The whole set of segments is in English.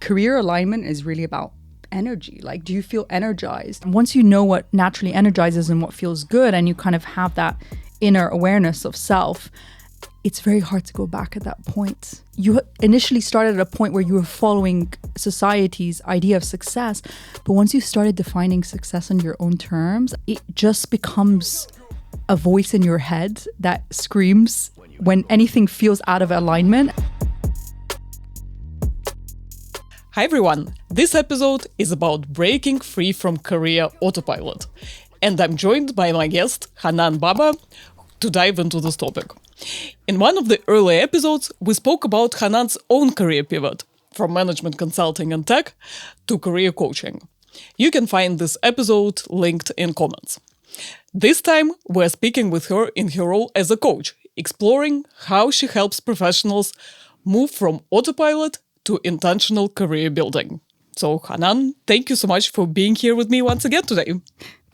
career alignment is really about energy. Like, do you feel energized? And once you know what naturally energizes and what feels good, and you kind of have that inner awareness of self, it's very hard to go back at that point. You initially started at a point where you were following society's idea of success, but once you started defining success on your own terms, it just becomes a voice in your head that screams when anything feels out of alignment. Hi everyone, this episode is about breaking free from career autopilot. And I'm joined by my guest, Hanan Baba, to dive into this topic. In one of the early episodes, we spoke about Hanan's own career pivot from management consulting and tech to career coaching. You can find this episode linked in comments. This time, we're speaking with her in her role as a coach, exploring how she helps professionals move from autopilot to intentional career building. So, Hanan, thank you so much for being here with me once again today.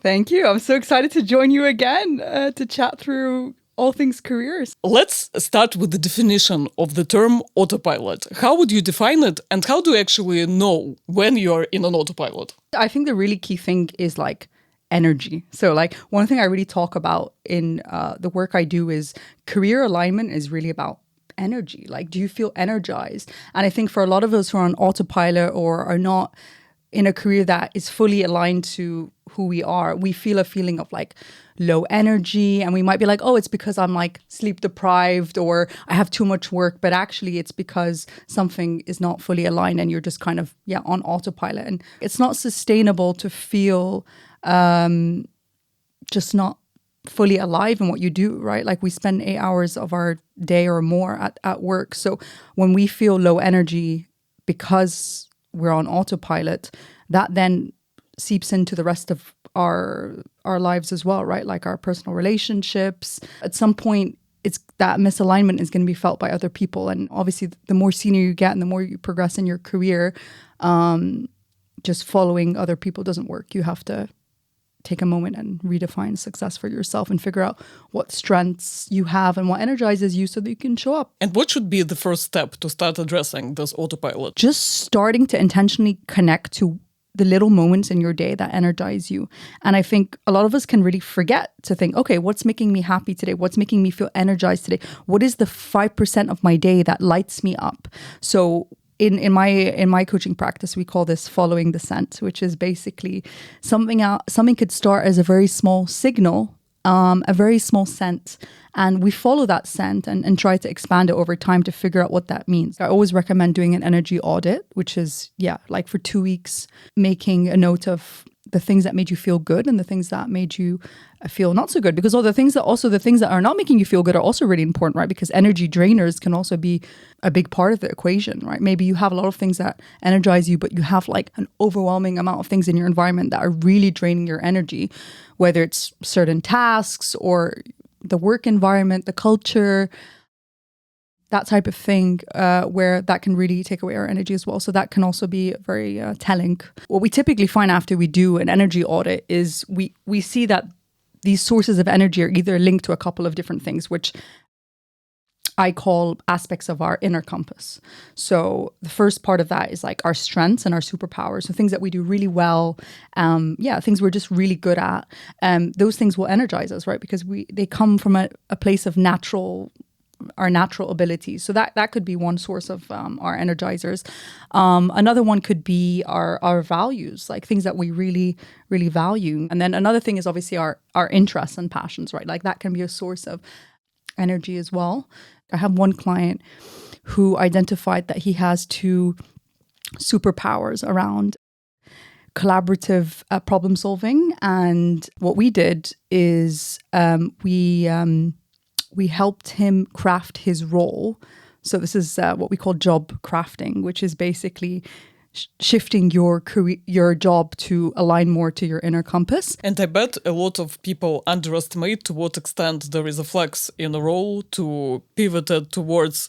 Thank you. I'm so excited to join you again to chat through all things careers. Let's start with the definition of the term autopilot. How would you define it, and how do you actually know when you're in an autopilot? I think the really key thing is energy. So one thing I really talk about in the work I do is career alignment is really about energy. Do you feel energized? And I think for a lot of us who are on autopilot or are not in a career that is fully aligned to who we are, we feel a feeling of low energy, and we might be oh, it's because I'm sleep deprived or I have too much work, but actually it's because something is not fully aligned and you're just kind of on autopilot. And it's not sustainable to feel just not fully alive in what you do, right? We spend 8 hours of our day or more at work. So when we feel low energy because we're on autopilot, that then seeps into the rest of our lives as well, right? Our personal relationships. At some point, it's that misalignment is going to be felt by other people. And obviously, the more senior you get and the more you progress in your career, just following other people doesn't work. You have to take a moment and redefine success for yourself and figure out what strengths you have and what energizes you so that you can show up. And what should be the first step to start addressing this autopilot? Just starting to intentionally connect to the little moments in your day that energize you. And I think a lot of us can really forget to think, okay, what's making me happy today? What's making me feel energized today? What is the 5% of my day that lights me up? So in my coaching practice, we call this following the scent, which is basically something could start as a very small signal, a very small scent, and we follow that scent and try to expand it over time to figure out what that means. I always recommend doing an energy audit, which is, for 2 weeks, making a note of the things that made you feel good and the things that made you feel not so good. Because the things that are not making you feel good are also really important, right? Because energy drainers can also be a big part of the equation, right? Maybe you have a lot of things that energize you, but you have an overwhelming amount of things in your environment that are really draining your energy, whether it's certain tasks or the work environment, the culture, that type of thing, where that can really take away our energy as well. So that can also be very telling. What we typically find after we do an energy audit is we see that these sources of energy are either linked to a couple of different things, which I call aspects of our inner compass. So the first part of that is our strengths and our superpowers. So things that we do really well, things we're just really good at. Those things will energize us, right? Because they come from a place of our natural abilities. So that could be one source of our energizers. Another one could be our values, things that we really, really value. And then another thing is obviously our interests and passions, right? That can be a source of energy as well. I have one client who identified that he has 2 superpowers around collaborative problem solving. And what we did is we helped him craft his role. So this is what we call job crafting, which is basically shifting your job to align more to your inner compass. And I bet a lot of people underestimate to what extent there is a flex in a role to pivot it towards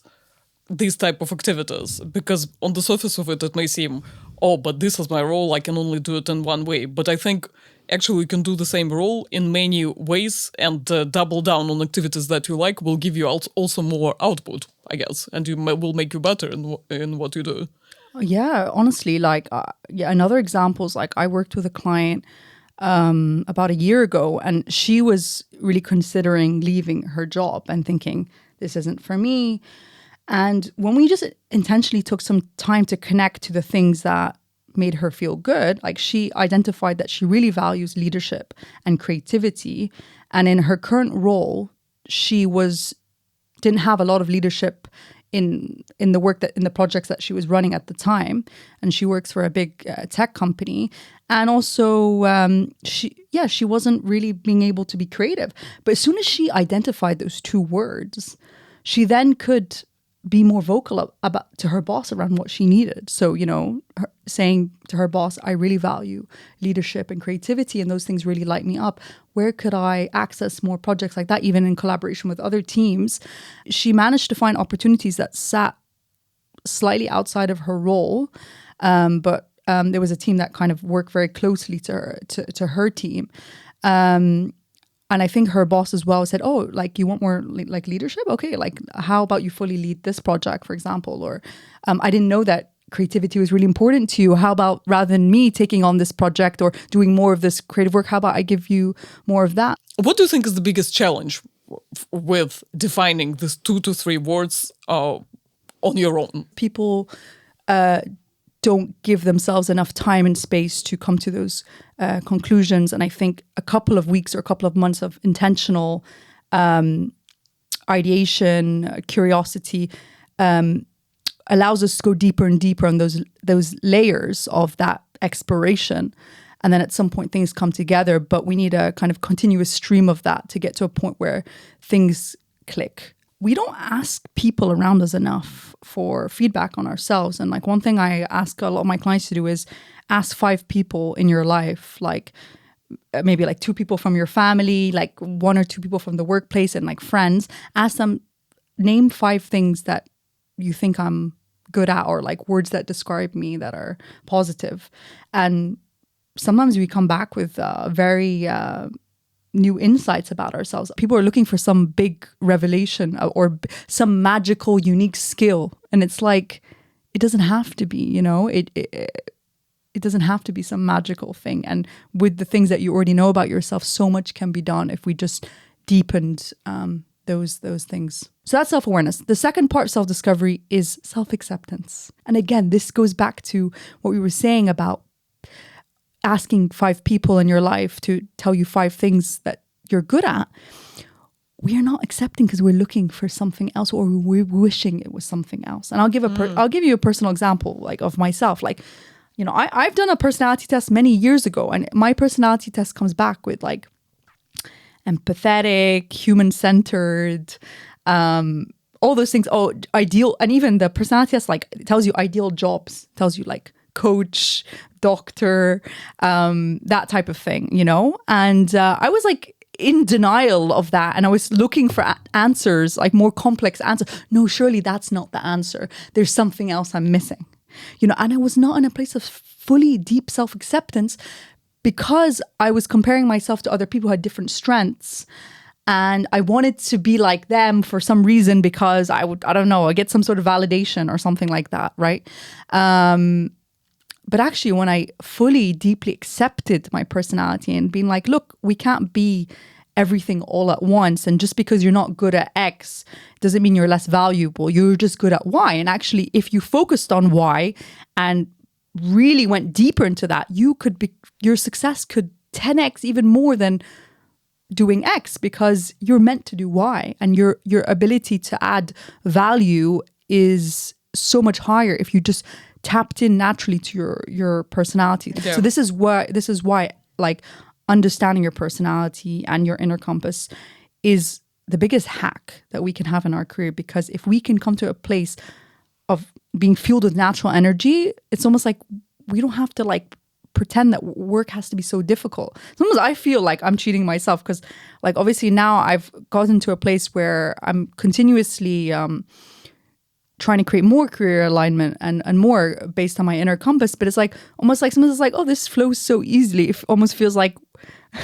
these type of activities. Because on the surface of it may seem, oh, but this is my role, I can only do it in one way. But I think actually you can do the same role in many ways, and double down on activities that you like will give you also more output, I guess, and will make you better in what you do. Yeah, honestly, like another example is like I worked with a client about a year ago, and she was really considering leaving her job and thinking, this isn't for me. And when we just intentionally took some time to connect to the things that made her feel good, like she identified that she really values leadership and creativity. And in her current role, she didn't have a lot of leadership in the work that in the projects that she was running at the time, and she works for a big tech company. And also she wasn't really being able to be creative. But as soon as she identified those two words, she then could be more vocal about to her boss around what she needed. So, saying to her boss, I really value leadership and creativity, and those things really light me up. Where could I access more projects like that, even in collaboration with other teams? She managed to find opportunities that sat slightly outside of her role, but there was a team that kind of worked very closely to her team. And I think her boss as well said, oh, like, you want more like leadership? Okay, like, how about you fully lead this project, for example? Or I didn't know that creativity was really important to you. How about rather than me taking on this project or doing more of this creative work, how about I give you more of that? What do you think is the biggest challenge with defining these 2 to 3 words on your own? People don't give themselves enough time and space to come to those conclusions. And I think a couple of weeks or a couple of months of intentional ideation, curiosity, allows us to go deeper and deeper on those layers of that exploration. And then at some point things come together, but we need a kind of continuous stream of that to get to a point where things click. We don't ask people around us enough for feedback on ourselves. And like one thing I ask a lot of my clients to do is ask 5 people in your life, like maybe like 2 people from your family, like 1 or 2 people from the workplace and like friends. Ask them, name 5 things that you think I'm good at, or like words that describe me that are positive. And sometimes we come back with very new insights about ourselves. People are looking for some big revelation or some magical, unique skill. And it's like, it doesn't have to be, it doesn't have to be some magical thing. And with the things that you already know about yourself, so much can be done if we just deepened those things. So that's self-awareness. The second part of self-discovery is self-acceptance. And again, this goes back to what we were saying about asking 5 people in your life to tell you 5 things that you're good at. We are not accepting because we're looking for something else, or we're wishing it was something else. And I'll give you a personal example, like of myself. Like, I've done a personality test many years ago, and my personality test comes back with like empathetic, human-centered, all those things. Oh, ideal. And even the personality test, like, it tells you ideal jobs, tells you like coach, doctor, that type of thing, And I was like in denial of that, and I was looking for answers, like more complex answers. No, surely that's not the answer. There's something else I'm missing, And I was not in a place of fully deep self-acceptance because I was comparing myself to other people who had different strengths. And I wanted to be like them for some reason because I get some sort of validation or something like that, right? But actually, when I fully, deeply accepted my personality and being like, look, we can't be everything all at once. And just because you're not good at X doesn't mean you're less valuable. You're just good at Y. And actually, if you focused on Y and really went deeper into that, your success could 10x even more than doing X, because you're meant to do Y, and your ability to add value is so much higher if you just tapped in naturally to your personality. Yeah. So this is why like understanding your personality and your inner compass is the biggest hack that we can have in our career, because if we can come to a place of being fueled with natural energy, it's almost like we don't have to like pretend that work has to be so difficult. Sometimes I feel like I'm cheating myself because like obviously now I've gotten to a place where I'm continuously trying to create more career alignment and more based on my inner compass. But it's like almost like sometimes it's like, oh, this flows so easily. It almost feels like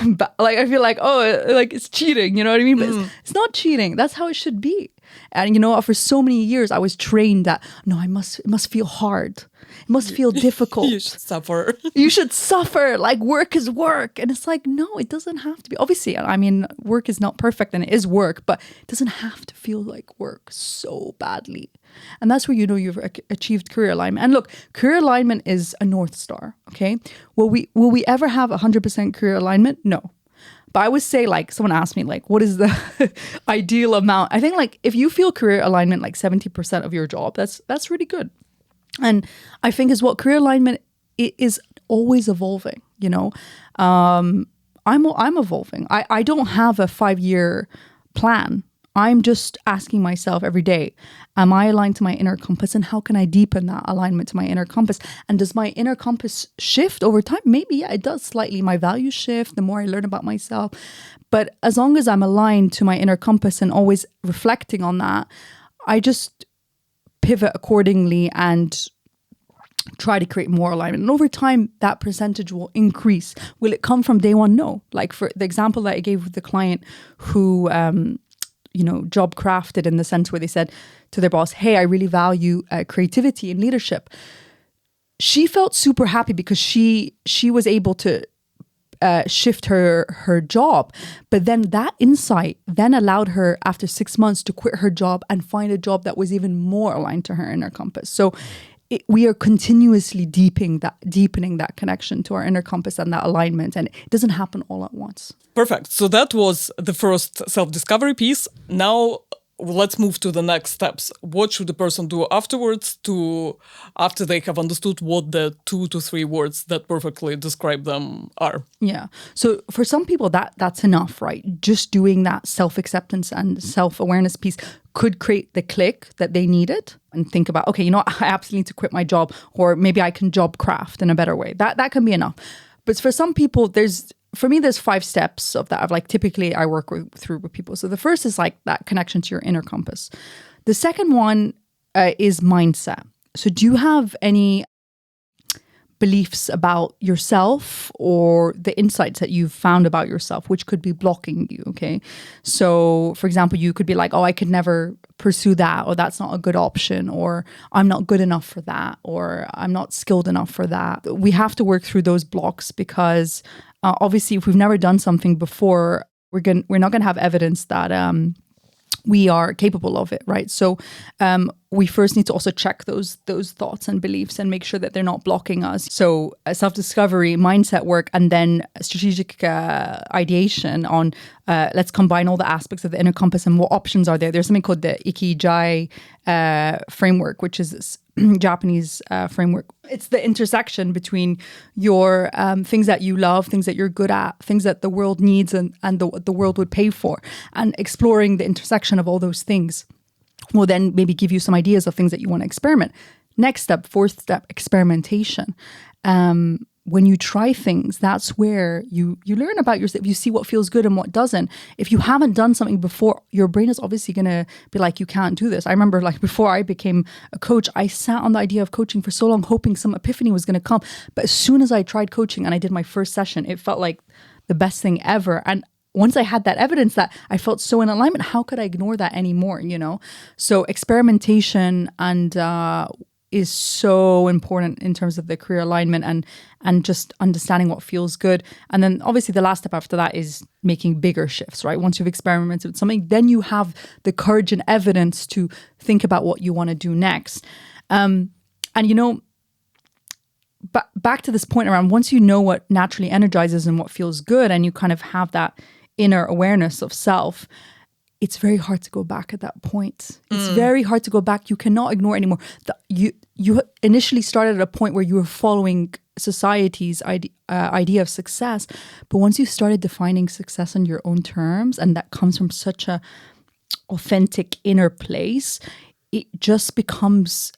But like, I feel like, oh, like it's cheating, you know what I mean? But it's not cheating. That's how it should be. And you know, for so many years, I was trained that no, it must feel hard. It must feel difficult. You should suffer. You should suffer. Like work is work. And it's like, no, it doesn't have to be. Obviously, I mean, work is not perfect and it is work, but it doesn't have to feel like work so badly. And that's where you know you've achieved career alignment. And look, career alignment is a North Star, okay? Will we ever have 100% career alignment? No. But I would say, like, someone asked me, like, what is the ideal amount? I think, like, if you feel career alignment, like 70% of your job, that's really good. And I think is what career alignment is always evolving, you know? I'm evolving. I don't have a 5-year plan. I'm just asking myself every day, am I aligned to my inner compass, and how can I deepen that alignment to my inner compass? And does my inner compass shift over time? Maybe, yeah, it does slightly. My values shift the more I learn about myself. But as long as I'm aligned to my inner compass and always reflecting on that, I just pivot accordingly and try to create more alignment. And over time, that percentage will increase. Will it come from day one? No. Like for the example that I gave with the client who job crafted, in the sense where they said to their boss, hey, I really value creativity and leadership. She felt super happy because she was able to shift her job. But then that insight then allowed her, after 6 months, to quit her job and find a job that was even more aligned to her inner compass. So we are continuously deepening that connection to our inner compass and that alignment, and it doesn't happen all at once. Perfect. So that was the first self-discovery piece. Now let's move to the next steps. What should the person do afterwards, after they have understood what the 2 to 3 words that perfectly describe them are? Yeah. So for some people, that's enough, right? Just doing that self-acceptance and self-awareness piece could create the click that they needed, and think about, okay, you know, I absolutely need to quit my job, or maybe I can job craft in a better way. That can be enough. But for some people, there's 5 steps of that. Typically I work through with people. So the first is like that connection to your inner compass. The second one is mindset. So do you have any beliefs about yourself or the insights that you've found about yourself, which could be blocking you, okay? So, for example, you could be like, oh, I could never pursue that, or that's not a good option, or I'm not good enough for that, or I'm not skilled enough for that. We have to work through those blocks because obviously if we've never done something before, we're not going to have evidence that we are capable of it, right? So we first need to also check those thoughts and beliefs and make sure that they're not blocking us. So self-discovery, mindset work, and then strategic ideation on let's combine all the aspects of the inner compass and what options are there. There's something called the Ikigai framework, which is this Japanese framework. It's the intersection between your things that you love, things that you're good at, things that the world needs and the world would pay for. And exploring the intersection of all those things will then maybe give you some ideas of things that you want to experiment. Next step, 4th step, experimentation. When you try things, that's where you learn about yourself. You see what feels good and what doesn't. If you haven't done something before, your brain is obviously going to be like, you can't do this. I remember like before I became a coach, I sat on the idea of coaching for so long, hoping some epiphany was going to come. But as soon as I tried coaching and I did my first session, it felt like the best thing ever. And once I had that evidence that I felt so in alignment, how could I ignore that anymore, you know? So experimentation and is so important in terms of the career alignment and just understanding what feels good. And then obviously the last step after that is making bigger shifts, right? Once you've experimented with something, then you have the courage and evidence to think about what you want to do next. And you know, back to this point around, once you know what naturally energizes and what feels good, and you kind of have that inner awareness of self, it's very hard to go back at that point. It's very hard to go back. You cannot ignore it anymore. You initially started at a point where you were following society's idea of success. But once you started defining success on your own terms, and that comes from such a authentic inner place, it just becomes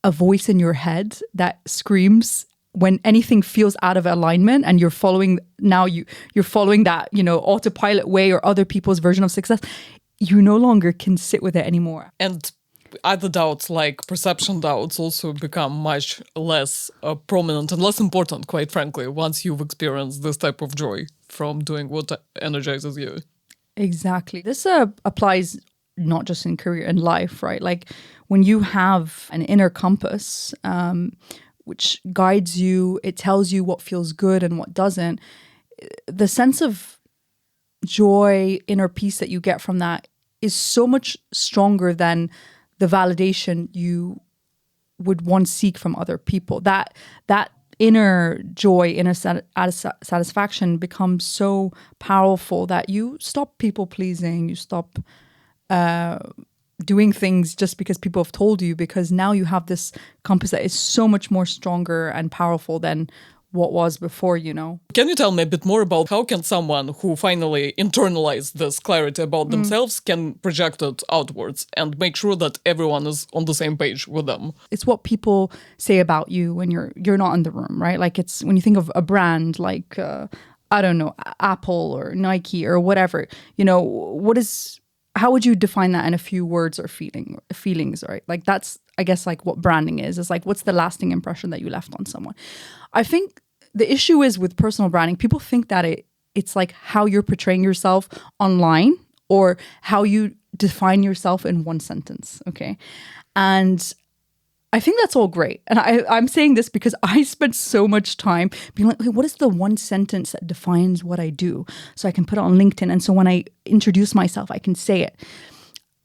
a voice in your head that screams when anything feels out of alignment, and you're following that, you know, autopilot way or other people's version of success. You no longer can sit with it anymore. And other doubts, like perception doubts, also become much less prominent and less important, quite frankly, once you've experienced this type of joy. from doing what energizes you. Exactly. This applies not just in career, in life, right? Like when you have an inner compass, which guides you, it tells you what feels good and what doesn't. The sense of joy, inner peace that you get from that is so much stronger than the validation you would once seek from other people. That inner joy, inner satisfaction becomes so powerful that you stop people pleasing, you stop doing things just because people have told you, because now you have this compass that is so much more stronger and powerful than what was before, you know. Can you tell me a bit more about how can someone who finally internalized this clarity about themselves can project it outwards and make sure that everyone is on the same page with them? It's what people say about you when you're not in the room, right? Like it's when you think of a brand like, I don't know, Apple or Nike or whatever, you know, how would you define that in a few words or feelings, right? Like that's, I guess, like what branding is. It's like, what's the lasting impression that you left on someone? I think the issue is with personal branding, people think that it's like how you're portraying yourself online or how you define yourself in one sentence, okay? And I think that's all great. And I'm saying this because I spent so much time being like, okay, what is the one sentence that defines what I do? So I can put it on LinkedIn. And so when I introduce myself, I can say it.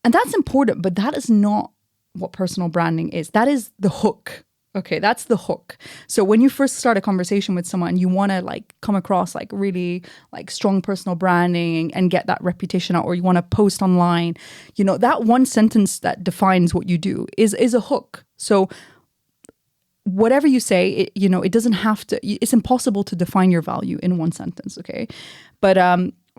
And that's important, but that is not what personal branding is. That is the hook. Okay, that's the hook. So when you first start a conversation with someone, you want to like come across like really like strong personal branding and get that reputation out, or you want to post online, you know, that one sentence that defines what you do is a hook. So whatever you say, it doesn't have to, it's impossible to define your value in one sentence, okay? But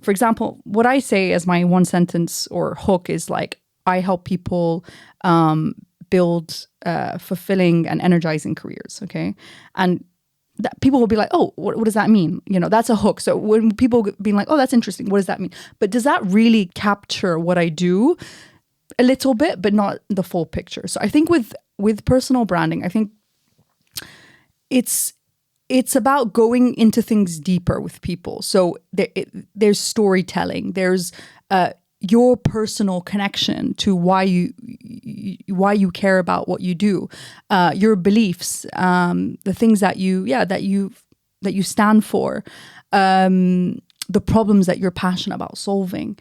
for example, what I say as my one sentence or hook is like, I help people build fulfilling and energizing careers, okay? And that people will be like, oh, what does that mean? You know, that's a hook. So when people being like, oh, that's interesting, what does that mean? But does that really capture what I do? A little bit, but not the full picture. So I think with personal branding, I think it's about going into things deeper with people. So there's storytelling, there's your personal connection to why you care about what you do, your beliefs, the things that you stand for, the problems that you're passionate about solving.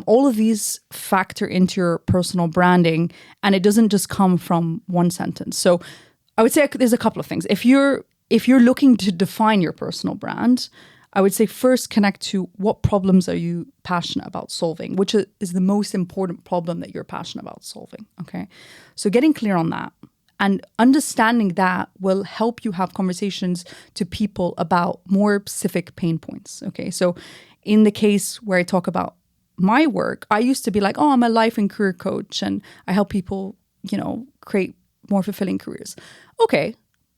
All of these factor into your personal branding, and it doesn't just come from one sentence. So I would say there's a couple of things. If you're looking to define your personal brand, I would say first connect to what problems are you passionate about solving, which is the most important problem that you're passionate about solving, okay? So getting clear on that and understanding that will help you have conversations to people about more specific pain points, okay? So in the case where I talk about my work, I used to be like, oh, I'm a life and career coach and I help people, create more fulfilling careers. Okay,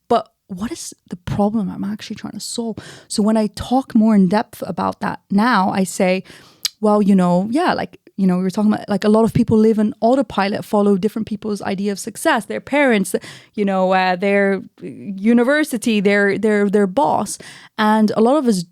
but what is the problem I'm actually trying to solve? So when I talk more in depth about that now, I say, well, we were talking about like a lot of people live in autopilot, follow different people's idea of success, their parents, their university, their boss. And a lot of us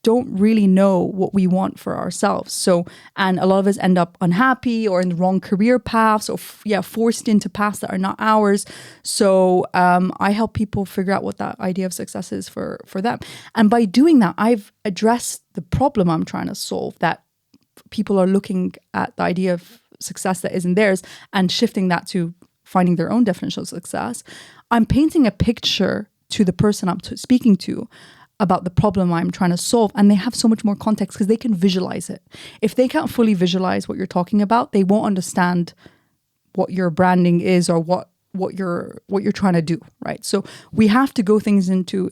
don't really know what we want for ourselves. So, and a lot of us end up unhappy or in the wrong career paths or forced into paths that are not ours. So I help people figure out what that idea of success is for them. And by doing that, I've addressed the problem I'm trying to solve, that people are looking at the idea of success that isn't theirs and shifting that to finding their own definition of success. I'm painting a picture to the person I'm speaking to about the problem I'm trying to solve, and they have so much more context because they can visualize it. If they can't fully visualize what you're talking about, they won't understand what your branding is or what you're trying to do, right? So we have to go into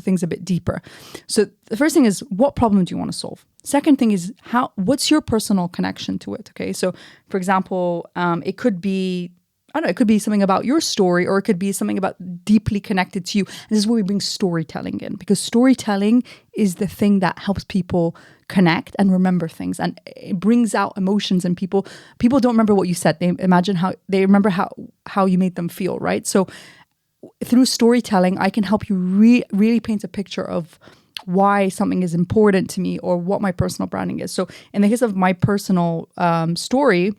things a bit deeper. So the first thing is, what problem do you want to solve? Second thing is, what's your personal connection to it? Okay, so for example, it could be, it could be something about your story, or it could be something about deeply connected to you. And this is where we bring storytelling in, because storytelling is the thing that helps people connect and remember things, and it brings out emotions in people. People don't remember what you said. They remember how you made them feel, right? So through storytelling, I can help you really paint a picture of why something is important to me or what my personal branding is. So in the case of my personal story,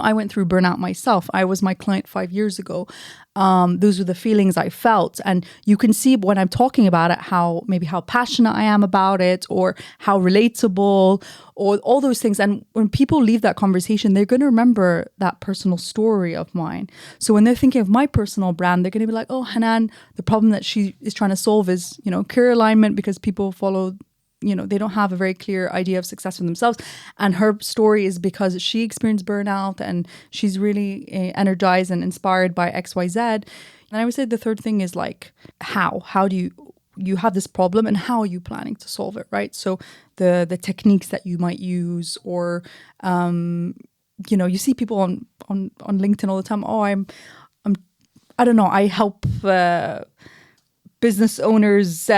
I went through burnout myself. I was my client 5 years ago. Those were the feelings I felt. And you can see when I'm talking about it, how passionate I am about it, or how relatable, or all those things. And when people leave that conversation, they're going to remember that personal story of mine. So when they're thinking of my personal brand, they're going to be like, oh, Hanan, the problem that she is trying to solve is, career alignment, because people follow, they don't have a very clear idea of success for themselves. And her story is because she experienced burnout and she's really energized and inspired by XYZ. And I would say the third thing is like, how do you have this problem and how are you planning to solve it, right? So the techniques that you might use, or, you see people on LinkedIn all the time. Oh, I don't know, I help business owners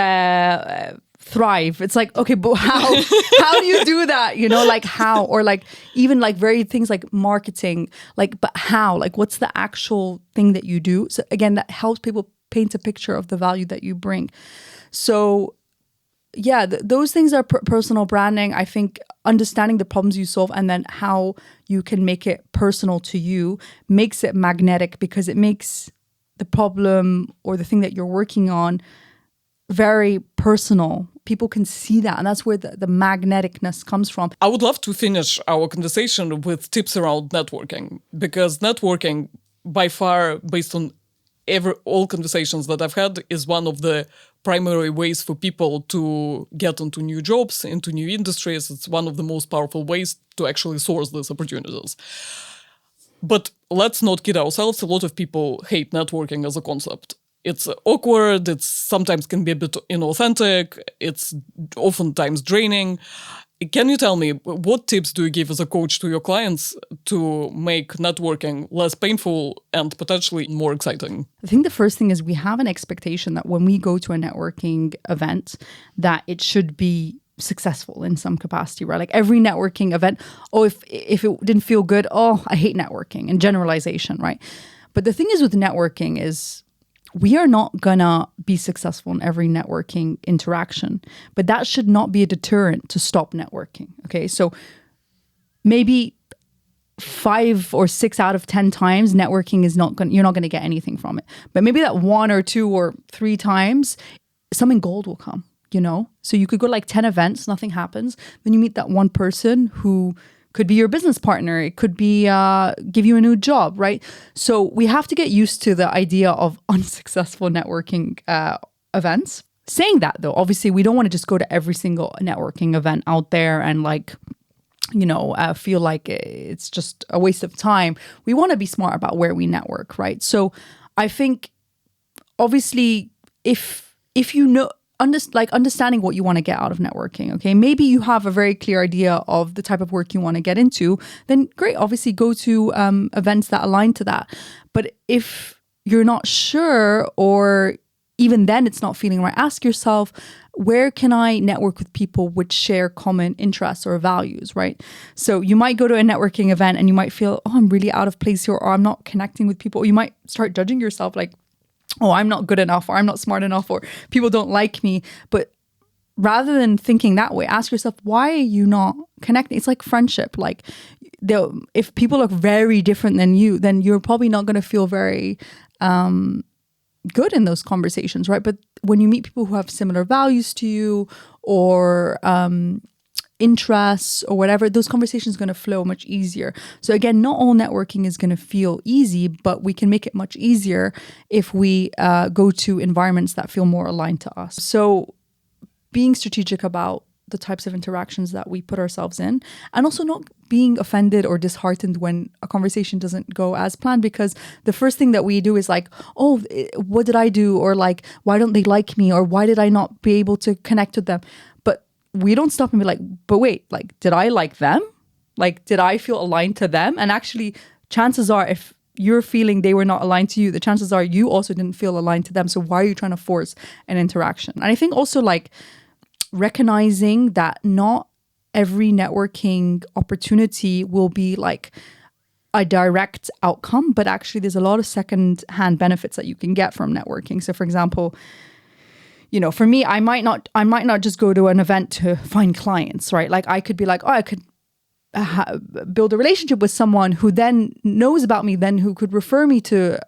thrive. It's like, okay, but how do you do that? Like how, or like even like very things like marketing, like, but how, like what's the actual thing that you do? So again, that helps people paint a picture of the value that you bring. So yeah, those things are personal branding. I think understanding the problems you solve and then how you can make it personal to you makes it magnetic, because it makes the problem or the thing that you're working on very personal. People can see that, and that's where the magneticness comes from. I would love to finish our conversation with tips around networking, because networking, by far, based on all conversations that I've had, is one of the primary ways for people to get into new jobs, into new industries. It's one of the most powerful ways to actually source these opportunities. But let's not kid ourselves. A lot of people hate networking as a concept. It's awkward, it sometimes can be a bit inauthentic, it's oftentimes draining. Can you tell me, what tips do you give as a coach to your clients to make networking less painful and potentially more exciting? I think the first thing is we have an expectation that when we go to a networking event, that it should be successful in some capacity, right? Like every networking event, if it didn't feel good, I hate networking, and generalization, right? But the thing is with networking is, we are not gonna be successful in every networking interaction, but that should not be a deterrent to stop networking. Okay, so maybe 5 or 6 out of 10 times networking is you're not gonna get anything from it. But maybe that 1 or 2 or 3 times, something gold will come. So you could go like 10 events, nothing happens. Then you meet that one person who could be your business partner. It could be give you a new job, right? So we have to get used to the idea of unsuccessful networking events. Saying that though, obviously we don't want to just go to every single networking event out there and feel like it's just a waste of time. We want to be smart about where we network, right? So I think obviously if you know, understanding what you want to get out of networking, okay? Maybe you have a very clear idea of the type of work you want to get into, then great, obviously go to events that align to that. But if you're not sure, or even then it's not feeling right, ask yourself, where can I network with people which share common interests or values, right? So you might go to a networking event and you might feel, I'm really out of place here, or I'm not connecting with people. Or you might start judging yourself like, I'm not good enough, or I'm not smart enough, or people don't like me. But rather than thinking that way, ask yourself, why are you not connecting? It's like friendship. Like if people are very different than you, then you're probably not going to feel very good in those conversations, right? But when you meet people who have similar values to you, or interests or whatever, those conversations are going to flow much easier. So again, not all networking is going to feel easy, but we can make it much easier if we go to environments that feel more aligned to us. So being strategic about the types of interactions that we put ourselves in, and also not being offended or disheartened when a conversation doesn't go as planned, because the first thing that we do is like, what did I do? Or like, why don't they like me? Or why did I not be able to connect with them? We don't stop and be like, but wait, like, did I like them? Like, did I feel aligned to them? And actually, chances are, if you're feeling they were not aligned to you, the chances are you also didn't feel aligned to them. So why are you trying to force an interaction? And I think also like recognizing that not every networking opportunity will be like a direct outcome, but actually there's a lot of second-hand benefits that you can get from networking. So for example, for me, I might not just go to an event to find clients, right? Like I could be like, oh, I could build a relationship with someone who then knows about me, then who could refer me to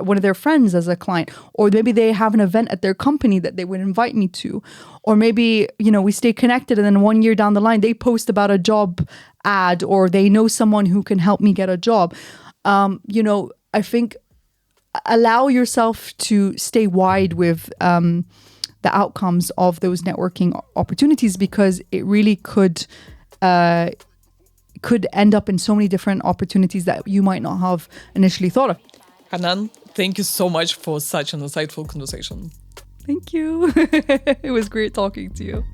one of their friends as a client, or maybe they have an event at their company that they would invite me to, or maybe we stay connected and then 1 year down the line they post about a job ad, or they know someone who can help me get a job. I think allow yourself to stay wide with the outcomes of those networking opportunities, because it really could end up in so many different opportunities that you might not have initially thought of. Hanan, thank you so much for such an insightful conversation. Thank you. It was great talking to you.